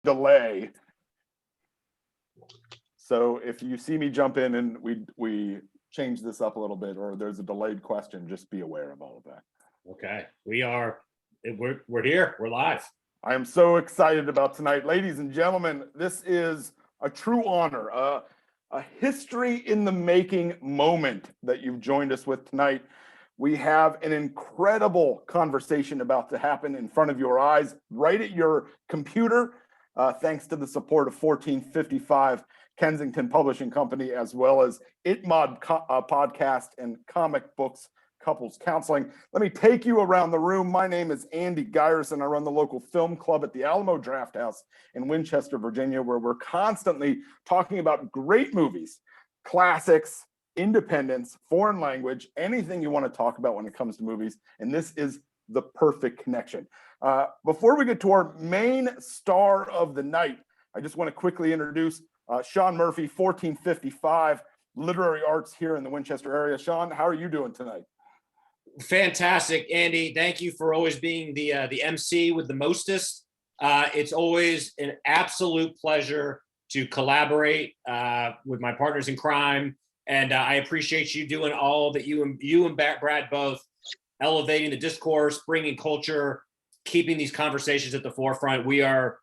delay. So if you see me jump in and we change this up a little bit, or there's a delayed question, just be aware of all of that. Okay, we're here, we're live. I am so excited about tonight. Ladies and gentlemen, this is a true honor, a history in the making moment that you've joined us with tonight. We have an incredible conversation about to happen in front of your eyes, right at your computer, thanks to the support of 1455 Kensington Publishing Company, as well as ItMod Podcast and Comic Books Couples Counseling. Let me take you around the room. My name is Andy Geyerson. I run the local film club at the Alamo Drafthouse in Winchester, Virginia, where we're constantly talking about great movies, classics, independence, foreign language, anything you want to talk about when it comes to movies. And this is the perfect connection. Before we get to our main star of the night, I just want to quickly introduce Sean Murphy, 1455 Literary Arts here in the Winchester area. Sean, how are you doing tonight? Fantastic, Andy. Thank you for always being the MC with the mostest. It's always an absolute pleasure to collaborate with my partners in crime, and I appreciate you doing all that you and Brad both, elevating the discourse, bringing culture, keeping these conversations at the forefront. We are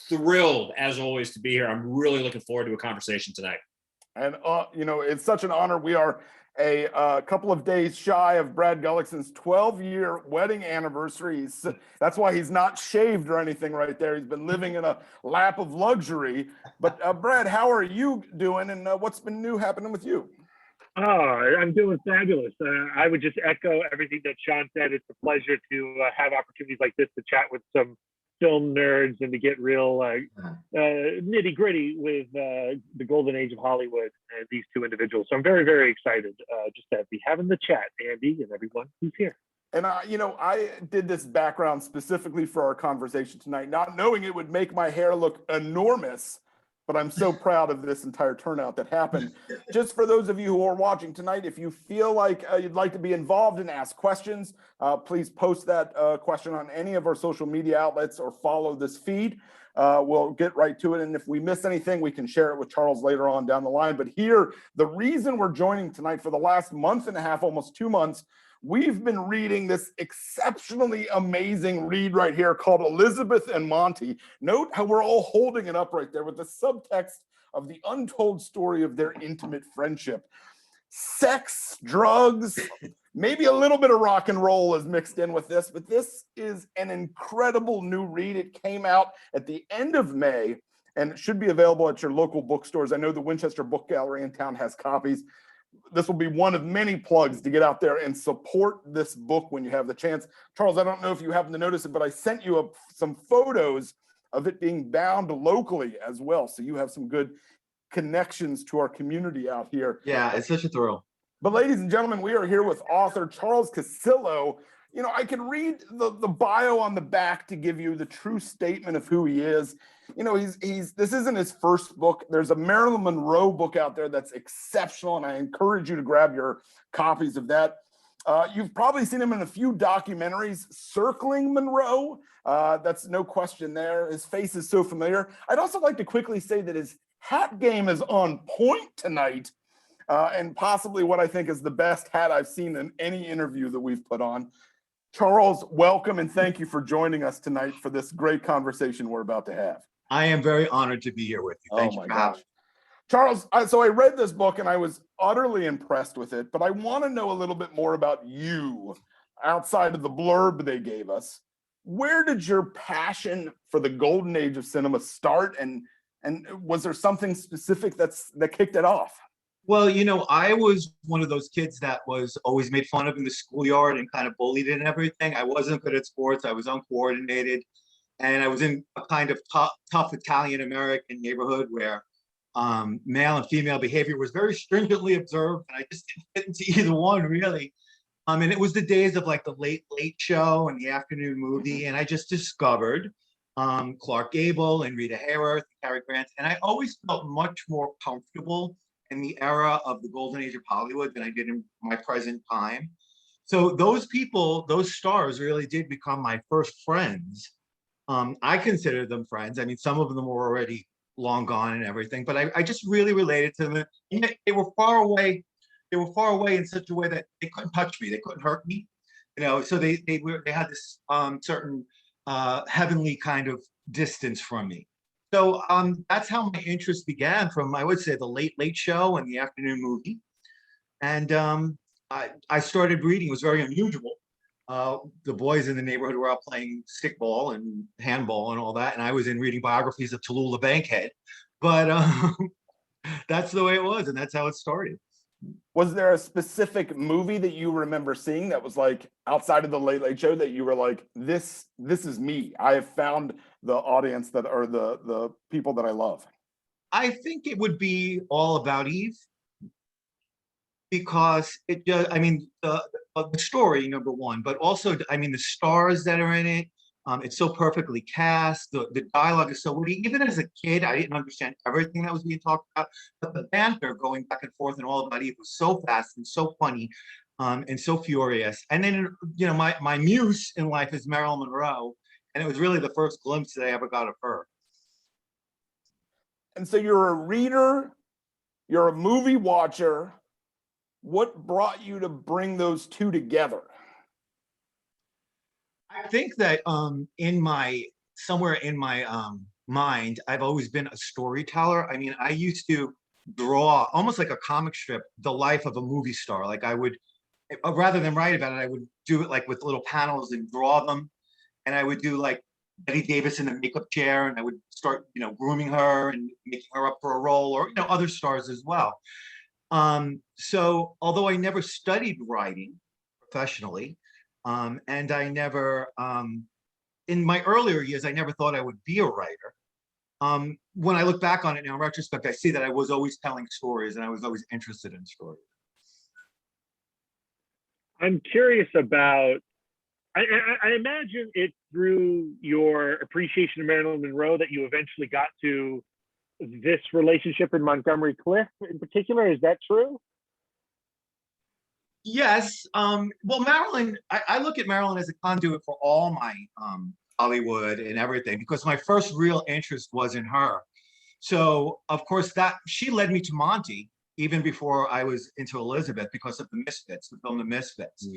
thrilled, as always, to be here. I'm really looking forward to a conversation tonight. And it's such an honor. We are a couple of days shy of Brad Gullickson's 12-year wedding anniversary. That's why he's not shaved or anything right there. He's been living in a lap of luxury. But Brad, how are you doing, and what's been new happening with you? Oh, I'm doing fabulous. I would just echo everything that Sean said. It's a pleasure to have opportunities like this to chat with some film nerds and to get real nitty gritty with the golden age of Hollywood and these two individuals. So I'm very, very excited just to be having the chat, Andy, and everyone who's here. And I did this background specifically for our conversation tonight, not knowing it would make my hair look enormous, but I'm so proud of this entire turnout that happened. Just for those of you who are watching tonight, if you feel like you'd like to be involved and ask questions, please post that question on any of our social media outlets or follow this feed. We'll get right to it. And if we miss anything, we can share it with Charles later on down the line. But here, the reason we're joining tonight, for the last month and a half, almost 2 months, we've been reading this exceptionally amazing read right here called Elizabeth and Monty. Note how we're all holding it up right there with the subtext of the untold story of their intimate friendship. Sex, drugs, maybe a little bit of rock and roll is mixed in with this, but this is an incredible new read. It came out at the end of May and it should be available at your local bookstores. I know the Winchester Book Gallery in town has copies. This will be one of many plugs to get out there and support this book when you have the chance. Charles, I don't know if you happen to notice it, but I sent you some photos of it being bound locally as well. So you have some good connections to our community out here. Yeah, it's such a thrill. But ladies and gentlemen, we are here with author Charles Casillo. I can read the bio on the back to give you the true statement of who he is. This isn't his first book. There's a Marilyn Monroe book out there that's exceptional, and I encourage you to grab your copies of that. You've probably seen him in a few documentaries circling Monroe. That's no question there. His face is so familiar. I'd also like to quickly say that his hat game is on point tonight, and possibly what I think is the best hat I've seen in any interview that we've put on. Charles, welcome, and thank you for joining us tonight for this great conversation we're about to have. I am very honored to be here with you. Thank you for having me. Charles, so I read this book and I was utterly impressed with it, but I want to know a little bit more about you outside of the blurb they gave us. Where did your passion for the golden age of cinema start, and was there something specific that kicked it off? Well, I was one of those kids that was always made fun of in the schoolyard and kind of bullied and everything. I wasn't good at sports. I was uncoordinated. And I was in a kind of tough Italian-American neighborhood where male and female behavior was very stringently observed. And I just didn't fit into either one, really. And it was the days of like the late show and the afternoon movie. And I just discovered Clark Gable and Rita Hayworth, and Cary Grant. And I always felt much more comfortable in the era of the golden age of Hollywood than I did in my present time. So those people, those stars really did become my first friends I consider them friends. I mean, some of them were already long gone and everything, but I just really related to them. And yet they were far away. They were far away in such a way that they couldn't touch me. They couldn't hurt me. So they had this certain heavenly kind of distance from me. So that's how my interest began, from, I would say, the Late Late Show and the afternoon movie. And I started reading. It was very unusual. The boys in the neighborhood were out playing stickball and handball and all that, and I was in reading biographies of Tallulah Bankhead. But that's the way it was, and that's how it started. Was there a specific movie that you remember seeing that was like outside of the Late Late Show that you were like, this is me? I have found the audience that are the people that I love. I think it would be All About Eve, because it just, I mean, the story, number one, but also, I mean, the stars that are in it, it's so perfectly cast. The dialogue is so witty. Even as a kid, I didn't understand everything that was being talked about, but the banter going back and forth and All About Eve was so fast and so funny, and so furious. And then, my muse in life is Marilyn Monroe, and it was really the first glimpse that I ever got of her. And so you're a reader, you're a movie watcher. What brought you to bring those two together? I think that somewhere in my mind, I've always been a storyteller. I mean, I used to draw almost like a comic strip, the life of a movie star. Like I would, rather than write about it, I would do it like with little panels and draw them. And I would do like Betty Davis in the makeup chair, and I would start, grooming her and making her up for a role, or, other stars as well. So although I never studied writing professionally, and I never, in my earlier years, I never thought I would be a writer. When I look back on it now in retrospect, I see that I was always telling stories, and I was always interested in stories. I'm curious about, I imagine it's through your appreciation of Marilyn Monroe that you eventually got to this relationship in Montgomery Clift in particular. Is that true? Yes. Well, Marilyn, I look at Marilyn as a conduit for all my Hollywood and everything, because my first real interest was in her. So, of course, that she led me to Monty even before I was into Elizabeth, because of the Misfits, the film The Misfits.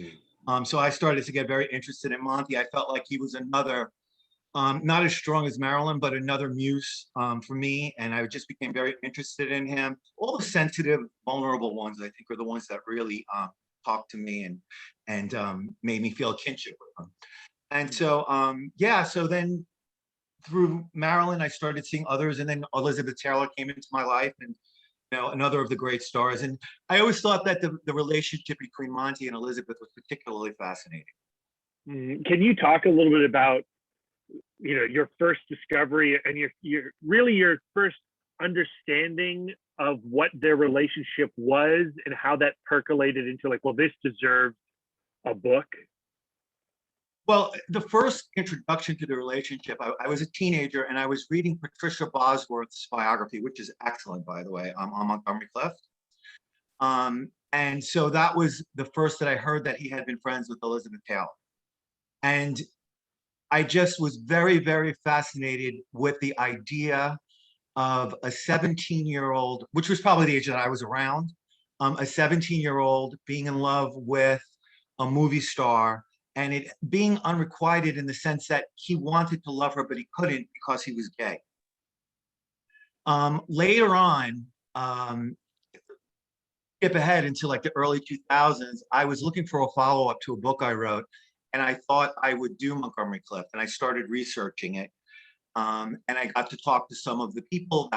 So I started to get very interested in Monty. I felt like he was another, not as strong as Marilyn, but another muse for me. And I just became very interested in him. All the sensitive, vulnerable ones, I think, are the ones that really talked to me and made me feel a kinship with them. And so, yeah, so then through Marilyn, I started seeing others, and then Elizabeth Taylor came into my life, and another of the great stars. And I always thought that the relationship between Monty and Elizabeth was particularly fascinating. Can you talk a little bit about, your first discovery and your first understanding of what their relationship was, and how that percolated into like, well, this deserves a book? Well, the first introduction to the relationship, I was a teenager, and I was reading Patricia Bosworth's biography, which is excellent, by the way, on Montgomery Clift. And so that was the first that I heard that he had been friends with Elizabeth Taylor. And I just was very, very fascinated with the idea of a 17-year-old, which was probably the age that I was around, a 17-year-old being in love with a movie star, and it being unrequited in the sense that he wanted to love her, but he couldn't because he was gay. Later on, skip ahead into like the early 2000s, I was looking for a follow-up to a book I wrote, and I thought I would do Montgomery Clift, and I started researching it. And I got to talk to some of the people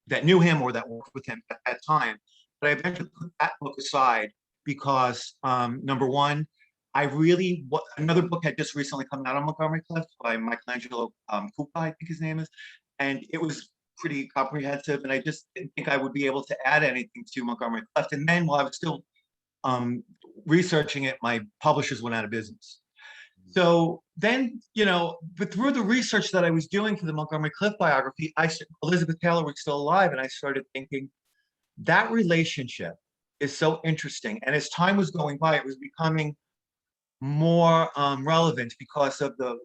that knew him or that worked with him at that time. But I eventually put that book aside because, number one, another book had just recently come out on Montgomery Clift by Michelangelo Cupa, I think his name is, and it was pretty comprehensive, and I just didn't think I would be able to add anything to Montgomery Clift. And then while I was still researching it, my publishers went out of business. So then, but through the research that I was doing for the Montgomery Clift biography, Elizabeth Taylor was still alive, and I started thinking that relationship is so interesting. And as time was going by, it was becoming more relevant because of the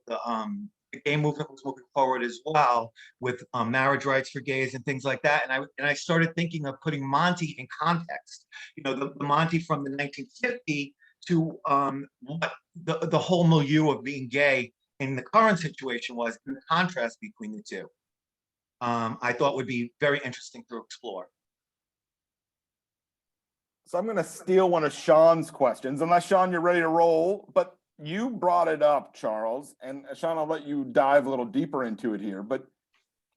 gay movement was moving forward as well, with marriage rights for gays and things like that. And I started thinking of putting Monty in context. You know, the Monty from the 1950 to what the whole milieu of being gay in the current situation was, and the contrast between the two. I thought would be very interesting to explore. So I'm going to steal one of Sean's questions, unless Sean, you're ready to roll. But you brought it up, Charles, and Sean, I'll let you dive a little deeper into it here. But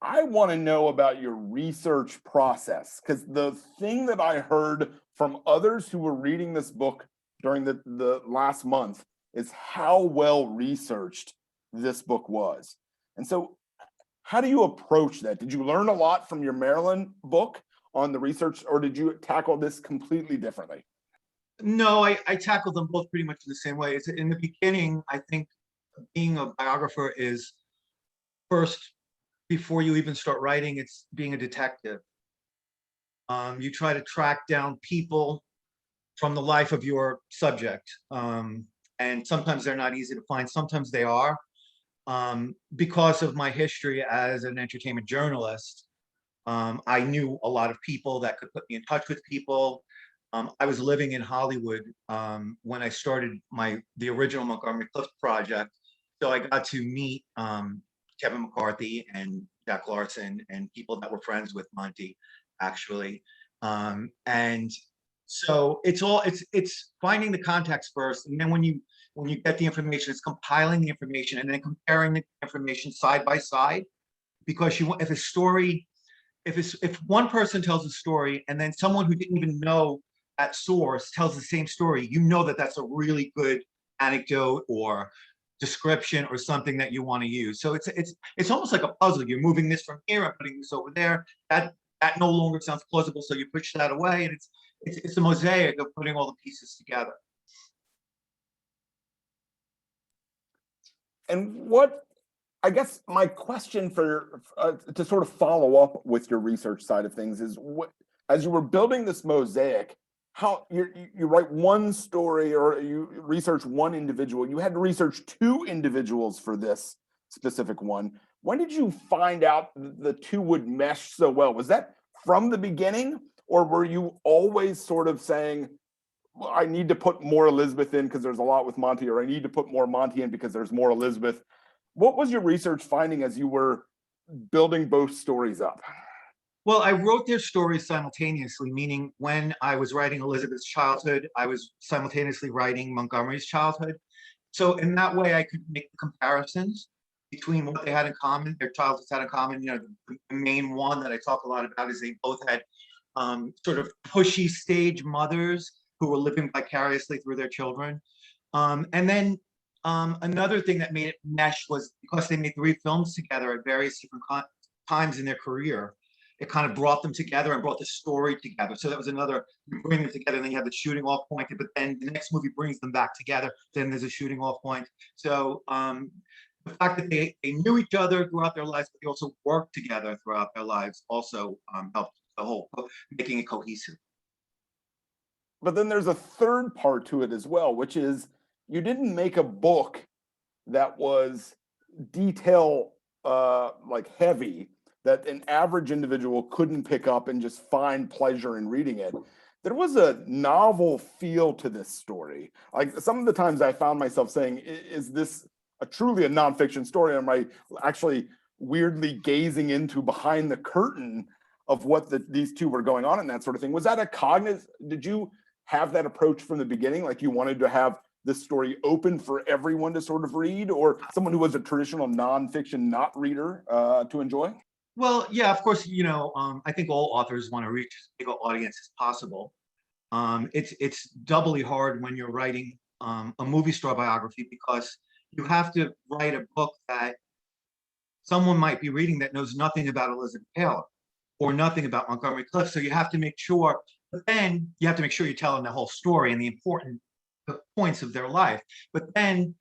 I want to know about your research process, because the thing that I heard from others who were reading this book during the last month is how well researched this book was. And so how do you approach that? Did you learn a lot from your Marilyn book on the research, or did you tackle this completely differently? No, I tackled them both pretty much in the same way. It's in the beginning, I think being a biographer is first, before you even start writing, it's being a detective. You try to track down people from the life of your subject. And sometimes they're not easy to find, sometimes they are. Because of my history as an entertainment journalist, I knew a lot of people that could put me in touch with people. I was living in Hollywood when I started the original Montgomery Clift project. So I got to meet Kevin McCarthy and Jack Larson and people that were friends with Monty, actually. And so it's finding the context first, and then when you get the information, it's compiling the information and then comparing the information side by side. Because if one person tells a story and then someone who didn't even know that source tells the same story, you know that that's a really good anecdote or description or something that you want to use. So it's almost like a puzzle. You're moving this from here and putting this over there. That no longer sounds plausible, so you push that away, and it's a mosaic of putting all the pieces together. And what, I guess my question for to sort of follow up with your research side of things is, what, as you were building this mosaic, how you write one story or you research one individual, you had to research two individuals for this specific one. When did you find out the two would mesh so well? Was that from the beginning, or were you always sort of saying, well, I need to put more Elizabeth in because there's a lot with Monty, or I need to put more Monty in because there's more Elizabeth? What was your research finding as you were building both stories up? Well, I wrote their stories simultaneously, meaning when I was writing Elizabeth's childhood, I was simultaneously writing Montgomery's childhood. So in that way, I could make the comparisons between what they had in common, their childhoods had in common. You know, the main one that I talk a lot about is they both had sort of pushy stage mothers who were living vicariously through their children. And then another thing that made it mesh was because they made 3 films together at various different times in their career. It kind of brought them together and brought the story together. So that was another, you bring them together and then you have the shooting off point, but then the next movie brings them back together. Then there's a shooting off point. So the fact that they knew each other throughout their lives, but they also worked together throughout their lives also helped the whole, making it cohesive. But then there's a third part to it as well, which is you didn't make a book that was detail like heavy, that an average individual couldn't pick up and just find pleasure in reading it. There was a novel feel to this story. Like some of the times I found myself saying, is this truly a nonfiction story? Am I actually weirdly gazing into behind the curtain of what these two were going on and that sort of thing? Was that a cognizant, did you have that approach from the beginning? Like you wanted to have this story open for everyone to sort of read, or someone who was a traditional nonfiction not reader to enjoy? Well, yeah, of course, you know, I think all authors want to reach as big an audience as possible. It's doubly hard when you're writing a movie star biography, because you have to write a book that someone might be reading that knows nothing about Elizabeth Taylor or nothing about Montgomery Clift. So you have to make sure, but then you have to make sure you're telling the whole story and the important points of their life. But then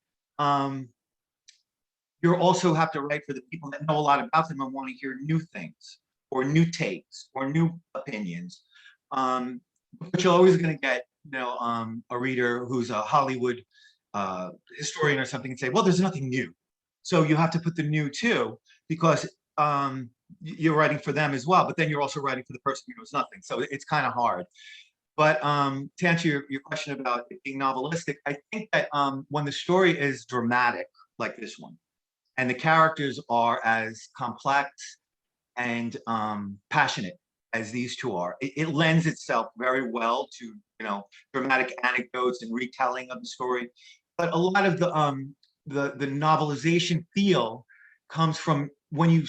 you also have to write for the people that know a lot about them and want to hear new things or new takes or new opinions. But you're always going to get, you know, a reader who's a Hollywood historian or something and say, well, there's nothing new. So you have to put the new too, because you're writing for them as well, but then you're also writing for the person who knows nothing. So it's kind of hard. But to answer your question about it being novelistic, I think that when the story is dramatic, like this one, and the characters are as complex and passionate as these two are, it lends itself very well to, you know, dramatic anecdotes and retelling of the story. But a lot of the novelization feel comes from when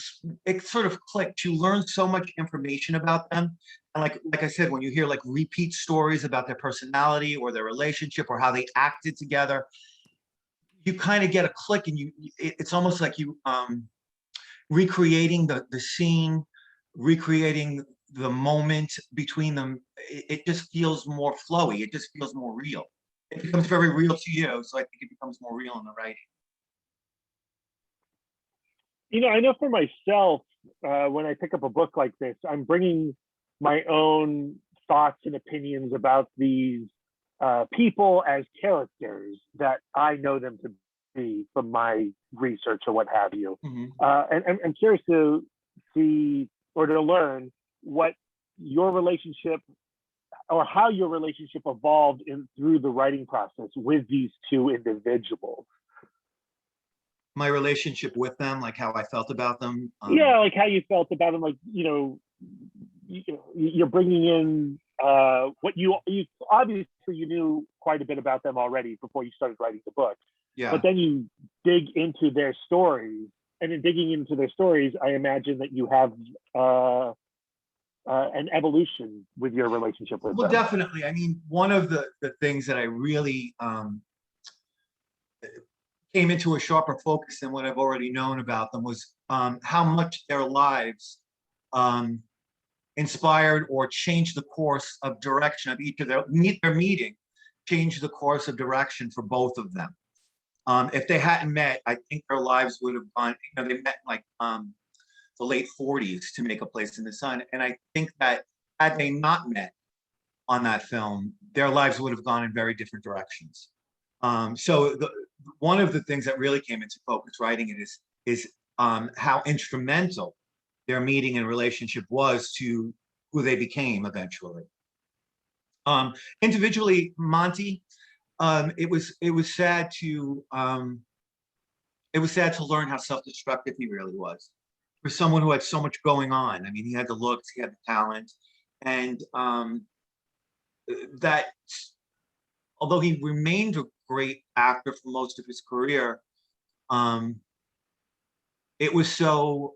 it sort of clicks. You learn so much information about them, and like I said, when you hear like repeat stories about their personality or their relationship or how they acted together, you kind of get a click, and it's almost like you recreating the scene, recreating the moment between them. It just feels more flowy. It just feels more real. It becomes very real to you. So I think it becomes more real in the writing. You know, I know for myself, when I pick up a book like this, I'm bringing my own thoughts and opinions about these people as characters that I know them to be from my research or what have you. Mm-hmm. And I'm curious to see or to learn what your relationship or how your relationship evolved through the writing process with these two individuals. My relationship with them, like how I felt about them. Yeah, like how you felt about them. Like, you know, you're bringing in what you obviously you knew quite a bit about them already before you started writing the book. Yeah. But then you dig into their stories, and in digging into their stories, I imagine that you have an evolution with your relationship with Well, them. definitely. I mean, one of the things that I really came into a sharper focus than what I've already known about them was how much their lives inspired or changed the course of direction of each of their meeting, changed the course of direction for both of them. If they hadn't met, I think their lives would have gone, you know, they met in like the late 40s to make A Place in the Sun. And I think that had they not met on that film, their lives would have gone in very different directions. So one of the things that really came into focus writing it is how instrumental their meeting and relationship was to who they became eventually. Individually, Monty, it was sad to learn how self-destructive he really was. For someone who had so much going on. I mean, he had the looks, he had the talent, and that although he remained a great actor for most of his career, it was so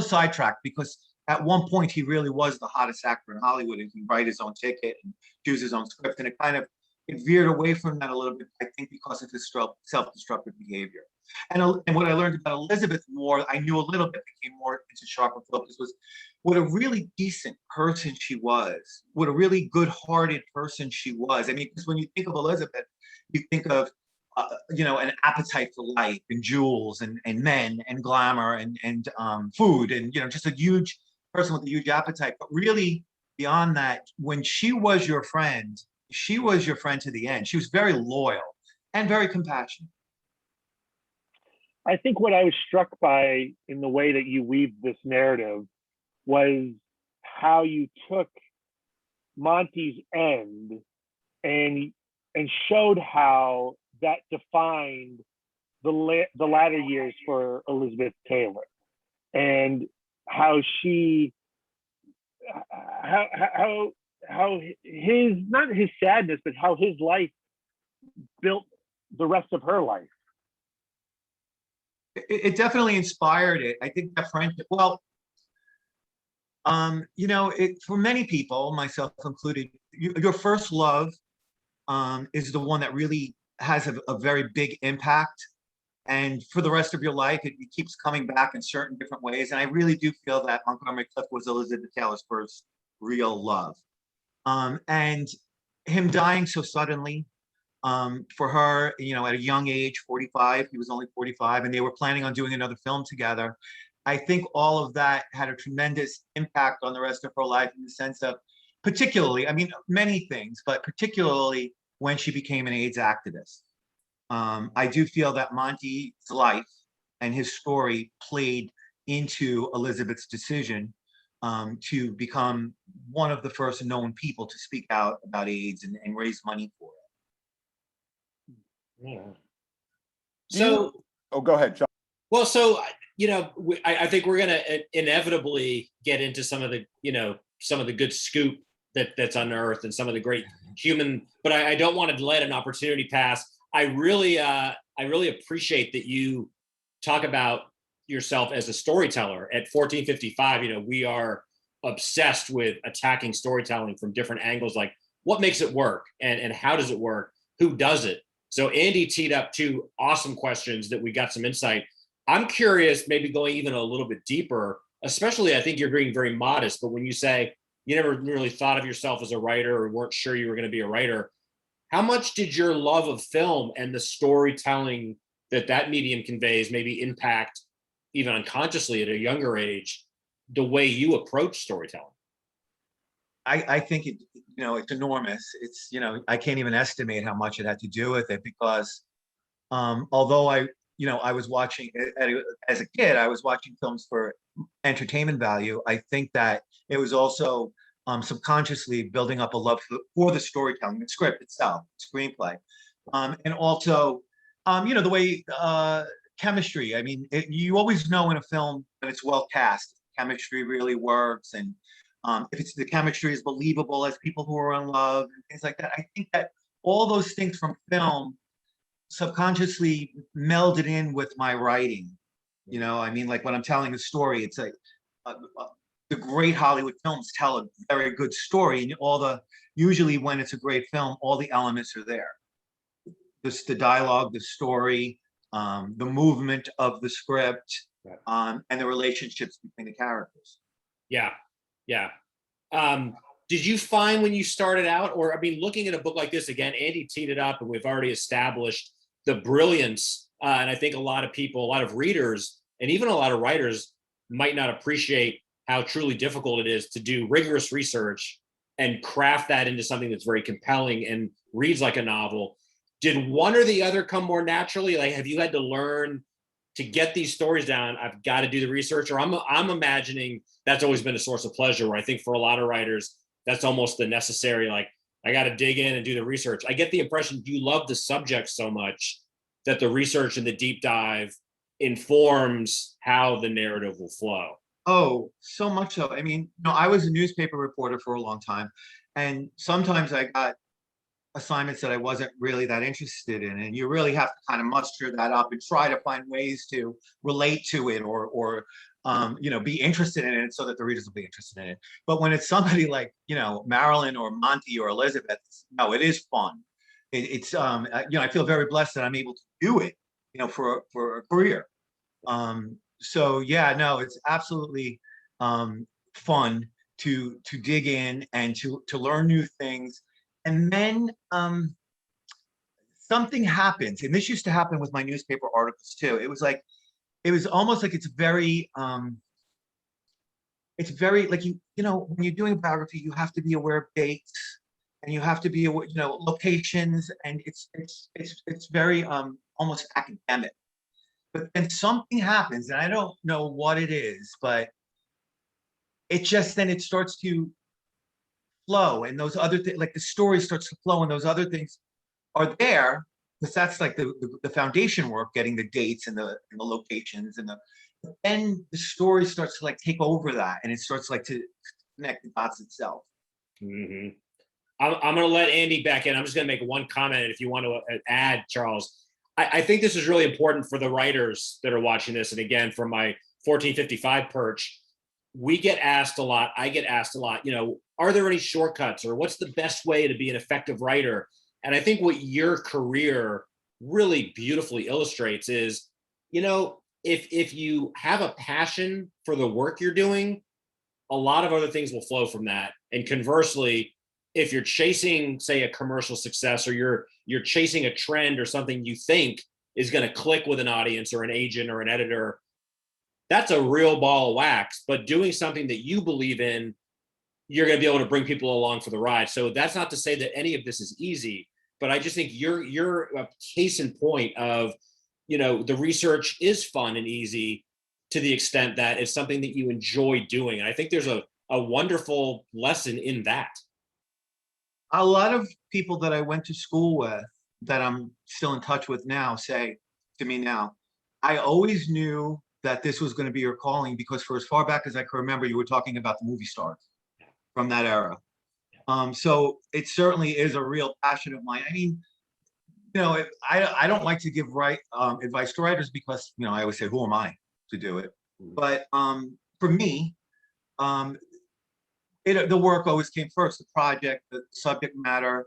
sidetracked because at one point he really was the hottest actor in Hollywood. He could write his own ticket and choose his own script, and it veered away from that a little bit, I think, because of his self-destructive behavior. And what I learned about Elizabeth more, I knew a little bit, became more into sharper focus, was what a really decent person she was, what a really good-hearted person she was. I mean, because when you think of Elizabeth, you think of, you know, an appetite for life and jewels and men and glamour and food and, you know, just a huge person with a huge appetite. But really, beyond that, when she was your friend to the end. She was very loyal and very compassionate. I think what I was struck by in the way that you weave this narrative was how you took Monty's end and showed how that defined the latter years for Elizabeth Taylor, and how his, not his sadness, but how his life built the rest of her life. It definitely inspired it. I think that friendship, well, you know, for many people, myself included, your first love is the one that really has a very big impact. And for the rest of your life, it keeps coming back in certain different ways. And I really do feel that Montgomery Clift was Elizabeth Taylor's first real love. And him dying so suddenly, for her, you know, at a young age, 45, he was only 45, and they were planning on doing another film together. I think all of that had a tremendous impact on the rest of her life in the sense of, particularly, I mean, many things, but particularly when she became an AIDS activist. I do feel that Monty's life and his story played into Elizabeth's decision to become one of the first known people to speak out about AIDS and raise money for it. Yeah. Do you- oh, go ahead, John. Well, so I think we're going to inevitably get into some of the some of the good scoop that's unearthed and some of the great human. But I don't want to let an opportunity pass. I really appreciate that you talk about yourself as a storyteller. At 1455, we are obsessed with attacking storytelling from different angles, like what makes it work and how does it work, who does it. So Andy teed up two awesome questions that we got some insight. I'm curious, maybe going even a little bit deeper, especially I think you're being very modest, but when you say you never really thought of yourself as a writer or weren't sure you were going to be a writer, how much did your love of film and the storytelling that medium conveys maybe impact, even unconsciously at a younger age, the way you approach storytelling? I think it's enormous. It's, I can't even estimate how much it had to do with it, because although I was watching as a kid, I was watching films for entertainment value. I think that it was also subconsciously building up a love for the storytelling, the script itself, screenplay, and also, the way chemistry. I mean, you always know in a film that it's well cast, chemistry really works, and if the chemistry is believable as people who are in love and things like that. I think that all those things from film subconsciously melded in with my writing. I mean, like when I'm telling a story, it's like the great Hollywood films tell a very good story, and usually when it's a great film, all the elements are there. The dialogue, the story, the movement of the script, and the relationships between the characters. Yeah. Did you find when you started out, or I mean, looking at a book like this, again, Andy teed it up and we've already established the brilliance. And I think a lot of readers, and even a lot of writers might not appreciate how truly difficult it is to do rigorous research and craft that into something that's very compelling and reads like a novel. Did one or the other come more naturally? Like, have you had to learn to get these stories down? I've got to do the research, or I'm imagining that's always been a source of pleasure, where I think for a lot of writers, that's almost the necessary, like, I got to dig in and do the research. I get the impression you love the subject so much that the research and the deep dive informs how the narrative will flow. Oh, so much so. I mean, I was a newspaper reporter for a long time, and sometimes I got assignments that I wasn't really that interested in, and you really have to kind of muster that up and try to find ways to relate to it, or be interested in it so that the readers will be interested in it. But when it's somebody like Marilyn or Monty or Elizabeth, no, it is fun. It's I feel very blessed that I'm able to do it, for a career. So yeah, no, it's absolutely fun to dig in and to learn new things. And then something happens, and this used to happen with my newspaper articles too. It was almost like it's very like when you're doing a biography, you have to be aware of dates, and you have to be aware, locations, and it's very almost academic. But then something happens, and I don't know what it is, but it starts to flow, and those other things, like the story starts to flow, and those other things are there, because that's like the foundation work, getting the dates and the locations, and then the story starts to like take over that, and it starts like to connect the dots itself. Mm-hmm. I'm going to let Andy back in. I'm just going to make one comment, and if you want to add, Charles. I think this is really important for the writers that are watching this, and again, from my 1455 perch, we get asked a lot. I get asked a lot, are there any shortcuts, or what's the best way to be an effective writer? And I think what your career really beautifully illustrates is, if you have a passion for the work you're doing, a lot of other things will flow from that. And conversely, if you're chasing, say, a commercial success, or you're chasing a trend or something you think is going to click with an audience or an agent or an editor, that's a real ball of wax. But doing something that you believe in, you're going to be able to bring people along for the ride. So that's not to say that any of this is easy, but I just think you're a case in point of the research is fun and easy to the extent that it's something that you enjoy doing. And I think there's a wonderful lesson in that. A lot of people that I went to school with that I'm still in touch with now say to me now, I always knew that this was going to be your calling, because for as far back as I can remember, you were talking about the movie stars from that era. So it certainly is a real passion of mine. I mean, I don't like to give advice to writers because, I always say, who am I to do it? But for me, the work always came first, the project, the subject matter.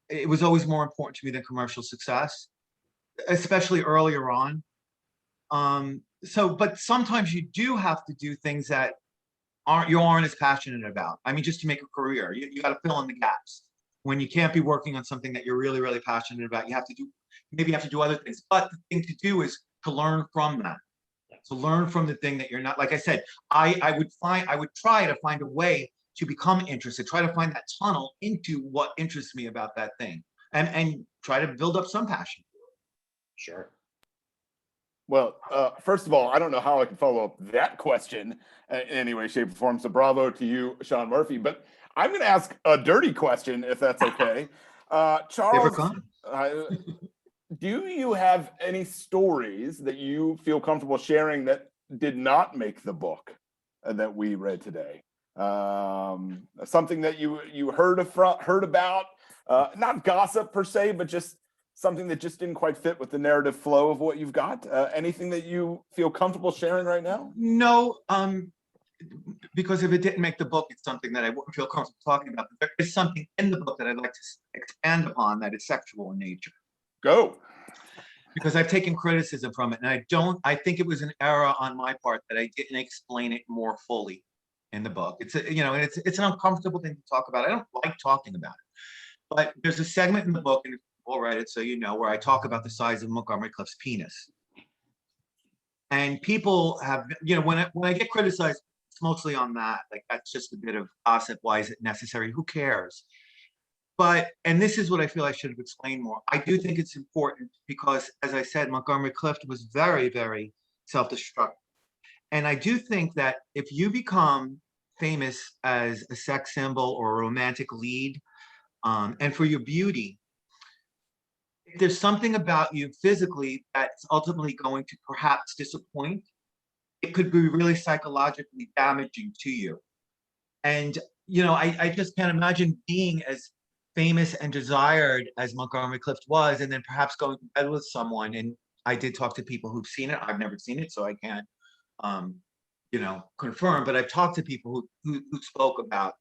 It was always more important to me than commercial success, especially earlier on. But sometimes you do have to do things that you aren't as passionate about. I mean, just to make a career, you got to fill in the gaps. When you can't be working on something that you're really, really passionate about, you have to do other things. But the thing to do is to learn from that. To learn from the thing that you're not. Like I said, I would try to find a way to become interested, try to find that tunnel into what interests me about that thing, and try to build up some passion. Sure. Well, first of all, I don't know how I can follow up that question in any way, shape, or form. So bravo to you, Sean Murphy. But I'm going to ask a dirty question, if that's okay. Charles, do you have any stories that you feel comfortable sharing that did not make the book that we read today? Something that you heard about, not gossip per se, but just something that just didn't quite fit with the narrative flow of what you've got? Anything that you feel comfortable sharing right now? No, because if it didn't make the book, it's something that I wouldn't feel comfortable talking about. But there is something in the book that I'd like to expand upon that is sexual in nature. Go. Because I've taken criticism from it, and I think it was an error on my part that I didn't explain it more fully in the book. It's an uncomfortable thing to talk about. I don't like talking about it, but there's a segment in the book, and I'll write it so you know, where I talk about the size of Montgomery Clift's penis. And people have, when I get criticized, it's mostly on that. Like, that's just a bit of gossip. Why is it necessary? Who cares? And this is what I feel I should have explained more. I do think it's important because, as I said, Montgomery Clift was very, very self-destructive. And I do think that if you become famous as a sex symbol or a romantic lead, and for your beauty, if there's something about you physically that's ultimately going to perhaps disappoint, it could be really psychologically damaging to you. And, I just can't imagine being as famous and desired as Montgomery Clift was, and then perhaps going to bed with someone. And I did talk to people who've seen it. I've never seen it, so I can't, confirm. But I've talked to people who spoke about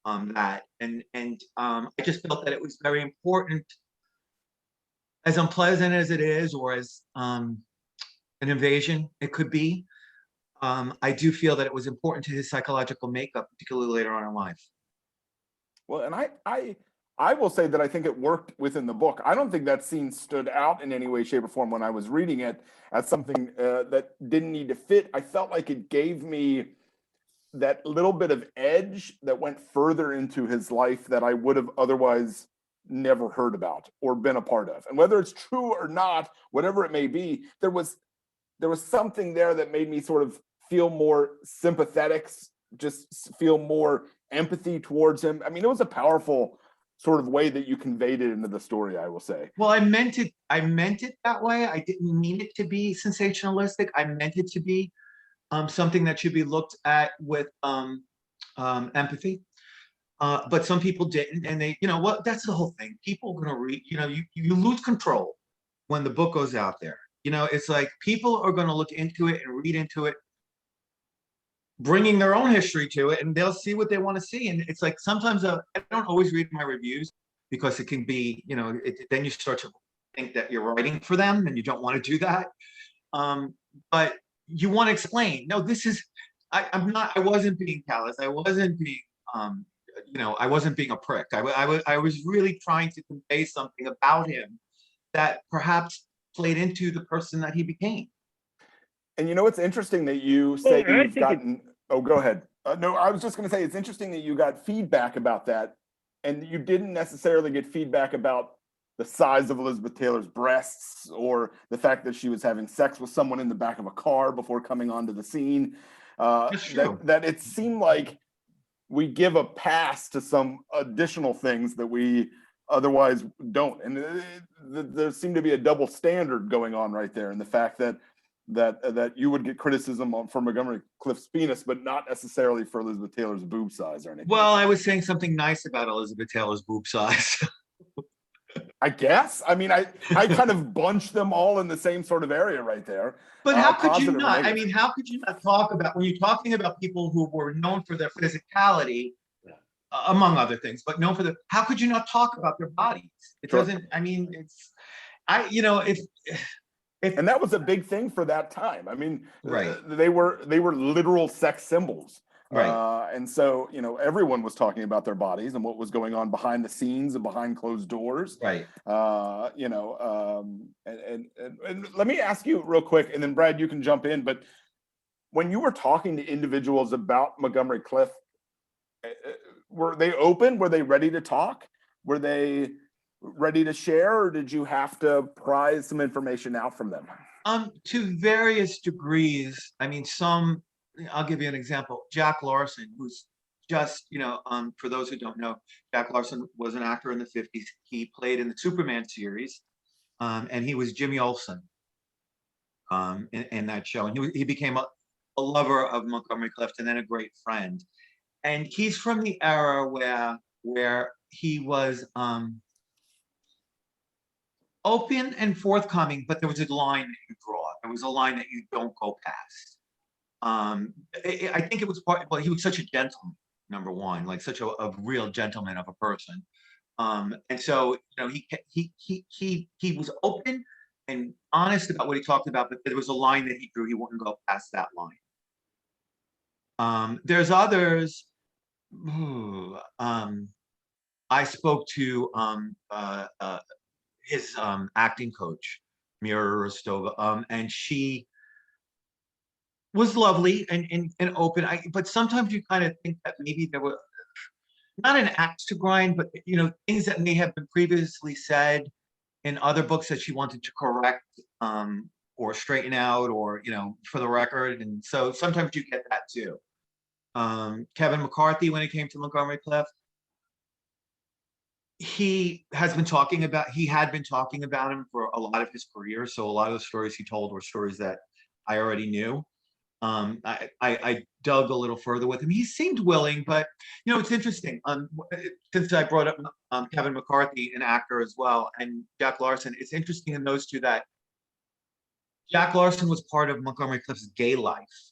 that, and I just felt that it was very important, as unpleasant as it is, or as an invasion it could be. I do feel that it was important to his psychological makeup, particularly later on in life. Well, and I will say that I think it worked within the book. I don't think that scene stood out in any way, shape, or form when I was reading it as something that didn't need to fit. I felt like it gave me that little bit of edge that went further into his life that I would have otherwise never heard about or been a part of. And whether it's true or not, whatever it may be, there was something there that made me sort of feel more sympathetic, just feel more empathy towards him. I mean, it was a powerful sort of way that you conveyed it into the story, I will say. Well, I meant it that way. I didn't mean it to be sensationalistic. I meant it to be something that should be looked at with empathy. But some people didn't, and they, that's the whole thing. People are going to read, you lose control when the book goes out there. It's like people are going to look into it and read into it, bringing their own history to it, and they'll see what they want to see. And it's like, sometimes I don't always read my reviews because it can be, then you start to think that you're writing for them and you don't want to do that. But you want to explain, no, this is, I wasn't being callous. I wasn't being, I wasn't being a prick. I was really trying to convey something about him that perhaps played into the person that he became. And it's interesting that you say you've gotten. Oh, go ahead. No, I was just going to say it's interesting that you got feedback about that, and you didn't necessarily get feedback about the size of Elizabeth Taylor's breasts, or the fact that she was having sex with someone in the back of a car before coming onto the scene. That's true. That it seemed like we give a pass to some additional things that we otherwise don't. And there seemed to be a double standard going on right there. And the fact that you would get criticism for Montgomery Clift's penis, but not necessarily for Elizabeth Taylor's boob size or anything. Well, I was saying something nice about Elizabeth Taylor's boob size. I guess. I mean, I kind of bunched them all in the same sort of area right there. But how could you positive or not? I negative. mean, how could you not talk about, when you're talking about people who were known for their physicality, among other things, but known for the, how could you not talk about their bodies? It Sure. doesn't, I mean, it's, if And that was a big thing for that time. I mean, Right. They were literal sex symbols. Right. And so, everyone was talking about their bodies and what was going on behind the scenes and behind closed doors. Right. And let me ask you real quick, and then Brad, you can jump in. But when you were talking to individuals about Montgomery Clift, were they open? Were they ready to talk? Were they ready to share, or did you have to pry some information out from them? To various degrees. I mean, I'll give you an example. Jack Larson, who's just, for those who don't know, Jack Larson was an actor in the 50s. He played in the Superman series, and he was Jimmy Olsen in that show. And he became a lover of Montgomery Clift and then a great friend. And he's from the era where he was open and forthcoming, but there was a line that you draw. There was a line that you don't go past. I think it was well, he was such a gentleman, number one, like such a real gentleman of a person. And so, he was open and honest about what he talked about, but there was a line that he drew. He wouldn't go past that line. There's others who, I spoke to his acting coach, Mira Rostova, and she was lovely and open. But sometimes you kind of think that maybe there were not an axe to grind, but things that may have been previously said in other books that she wanted to correct or straighten out, or for the record. And so sometimes you get that too. Kevin McCarthy, when it came to Montgomery Clift, he had been talking about him for a lot of his career. So a lot of the stories he told were stories that I already knew. I dug a little further with him. He seemed willing, but it's interesting. Since I brought up Kevin McCarthy, an actor as well, and Jack Larson, it's interesting in those two that Jack Larson was part of Montgomery Clift's gay life,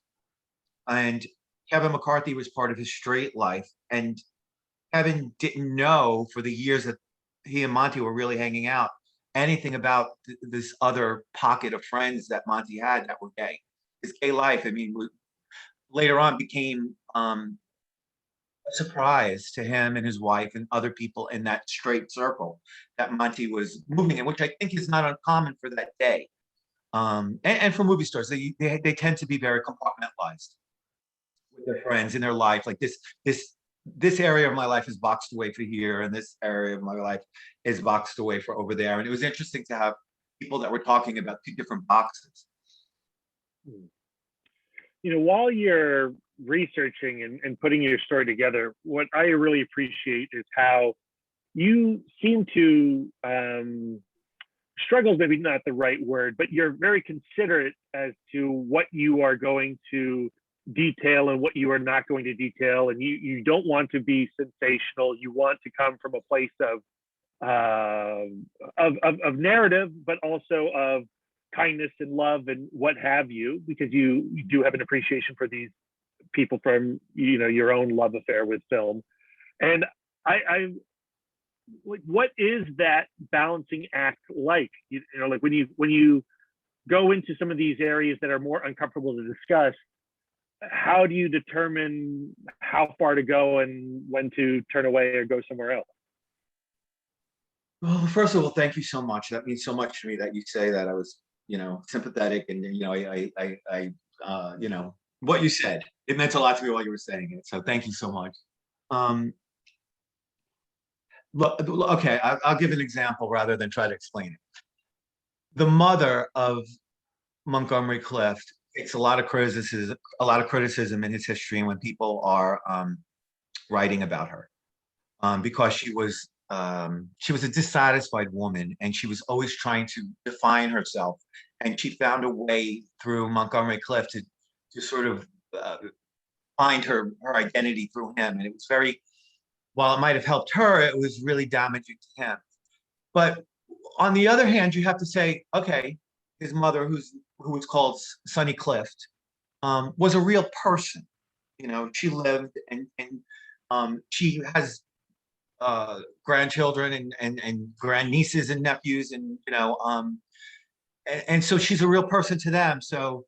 and Kevin McCarthy was part of his straight life. And Kevin didn't know, for the years that he and Monty were really hanging out, anything about this other pocket of friends that Monty had that were gay. His gay life, I mean, later on became a surprise to him and his wife and other people in that straight circle that Monty was moving in, which I think is not uncommon for that day. And for movie stars, they tend to be very compartmentalized with their friends in their life. Like this area of my life is boxed away for here, and this area of my life is boxed away for over there. And it was interesting to have people that were talking about two different boxes. While you're researching and putting your story together, what I really appreciate is how you seem to struggle is maybe not the right word, but you're very considerate as to what you are going to detail and what you are not going to detail. And you don't want to be sensational. You want to come from a place of narrative, but also of kindness and love and what have you, because you do have an appreciation for these people from your own love affair with film. And I what is that balancing act like? Like when you go into some of these areas that are more uncomfortable to discuss, how do you determine how far to go and when to turn away or go somewhere else? Well, first of all, thank you so much. That means so much to me that you say that. I was, sympathetic, and I what you said, it meant a lot to me while you were saying it. So thank you so much. Look, okay, I'll give an example rather than try to explain it. The mother of Montgomery Clift takes a lot of criticism in his history and when people are writing about her, because she was a dissatisfied woman and she was always trying to define herself, and she found a way through Montgomery Clift to sort of find her identity through him, and it was very, while it might have helped her, it was really damaging to him. But on the other hand, you have to say, okay, his mother, who was called Sonny Clift, was a real person. You know, she lived, and she has grandchildren and grandnieces and nephews, and you know, and so she's a real person to them. So,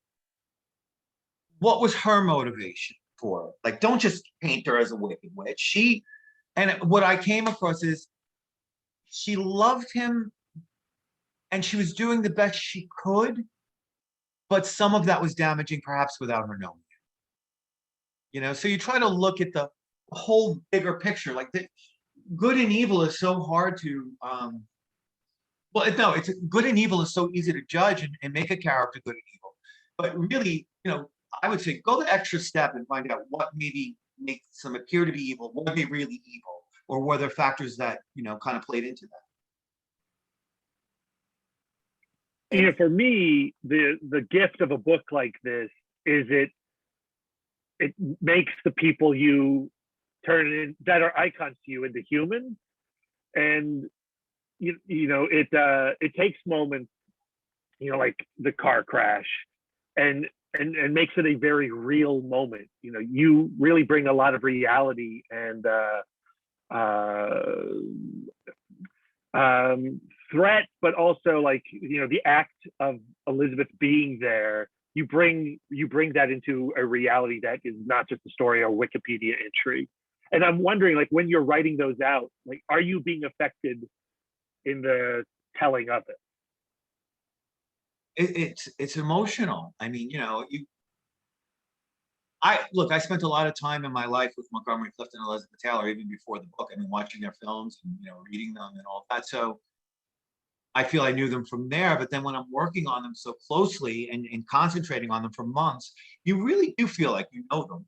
what was her motivation for? Like, don't just paint her as a wicked witch. And what I came across is she loved him and she was doing the best she could, but some of that was damaging, perhaps without her knowing it. You know, so you try to look at the whole bigger picture. Like, the good and evil is so hard to, well, no, it's good and evil is so easy to judge and make a character good and evil. But really, you know, I would say go the extra step and find out what maybe makes them appear to be evil, were they really evil, or were there factors that, you know, kind of played into that? You know, for me, the gift of a book like this is it makes the people you turn in that are icons to you into humans, and you know it takes moments, you know, like the car crash, and makes it a very real moment. You know, you really bring a lot of reality and threat, but also, like, you know, the act of Elizabeth being there, you bring that into a reality that is not just a story or Wikipedia entry. And I'm wondering, like, when you're writing those out, like, are you being affected in the telling of it? It's emotional. I mean, you know, I spent a lot of time in my life with Montgomery Clift and Elizabeth Taylor, even before the book. I mean, watching their films and, you know, reading them and all that. So I feel I knew them from there. But then when I'm working on them so closely and concentrating on them for months, you really do feel like you know them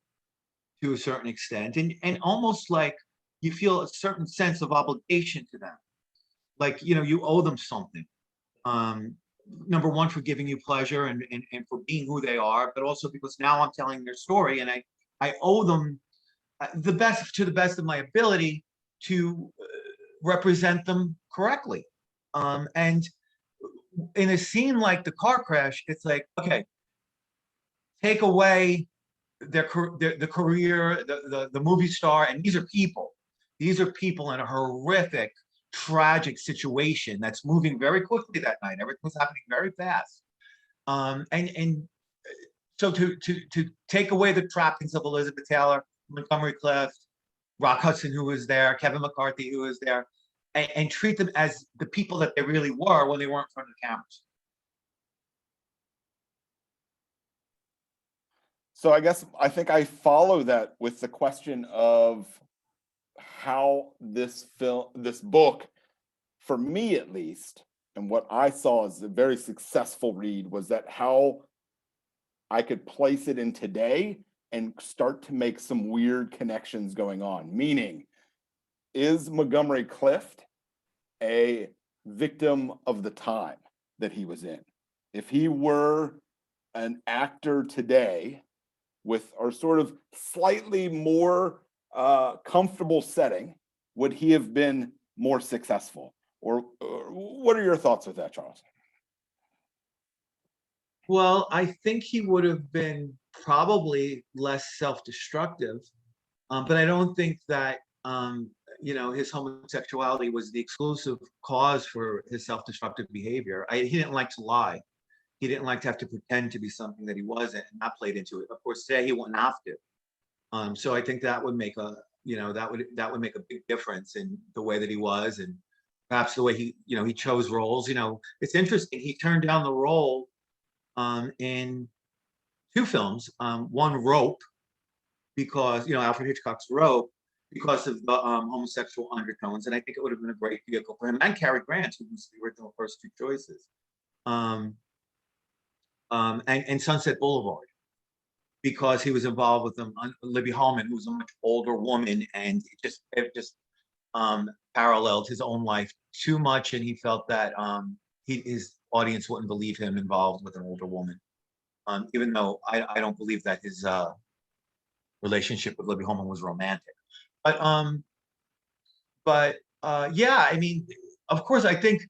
to a certain extent, and almost like you feel a certain sense of obligation to them. Like, you know, you owe them something. Number one, for giving you pleasure and for being who they are, but also because now I'm telling their story and I owe them the best, to the best of my ability, to represent them correctly. And in a scene like the car crash, it's like, okay, take away the career, the movie star, and these are people. These are people in a horrific, tragic situation that's moving very quickly that night. Everything was happening very fast. And so to take away the trappings of Elizabeth Taylor, Montgomery Clift, Rock Hudson, who was there, Kevin McCarthy, who was there, and treat them as the people that they really were when they weren't in front of the cameras. So I think I follow that with the question of how this book, for me at least, and what I saw as a very successful read, was that how I could place it in today and start to make some weird connections going on. Meaning, is Montgomery Clift a victim of the time that he was in? If he were an actor today with our sort of slightly more comfortable setting, would he have been more successful? Or what are your thoughts with that, Charles? Well, I think he would have been probably less self-destructive, but I don't think that you know, his homosexuality was the exclusive cause for his self-destructive behavior. He didn't like to lie. He didn't like to have to pretend to be something that he wasn't, and that played into it. Of course, today he wouldn't have to. So I think that would make a, you know, that would make a big difference in the way that he was, and perhaps the way he, you know, he chose roles. You know, it's interesting. He turned down the role in 2 films. One, Rope, because, you know, Alfred Hitchcock's Rope, because of the homosexual undertones, and I think it would have been a great vehicle for him and Cary Grant, who was the original first two choices, and Sunset Boulevard, because he was involved with Libby Hallman, who was a much older woman, and it just paralleled his own life too much, and he felt that his audience wouldn't believe him involved with an older woman. Even though I don't believe that his relationship with Libby Hallman was romantic. But yeah, I mean, of course, I think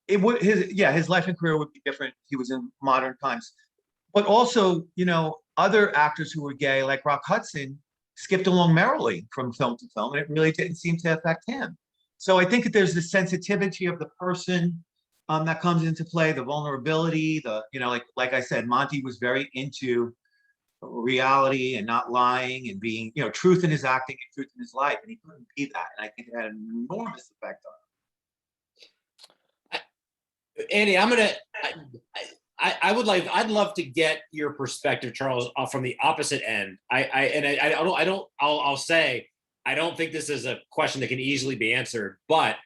it would his life and career would be different if he was in modern times. But also, you know, other actors who were gay, like Rock Hudson, skipped along merrily from film to film, and it really didn't seem to affect him. So I think that there's the sensitivity of the person that comes into play, the vulnerability, like I said, Monty was very into reality and not lying and being, you know, truth in his acting and truth in his life, and he couldn't be that. And I think it had an enormous effect on him. Andy, I'd love to get your perspective, Charles, from the opposite end. I'll say, I don't think this is a question that can easily be answered, but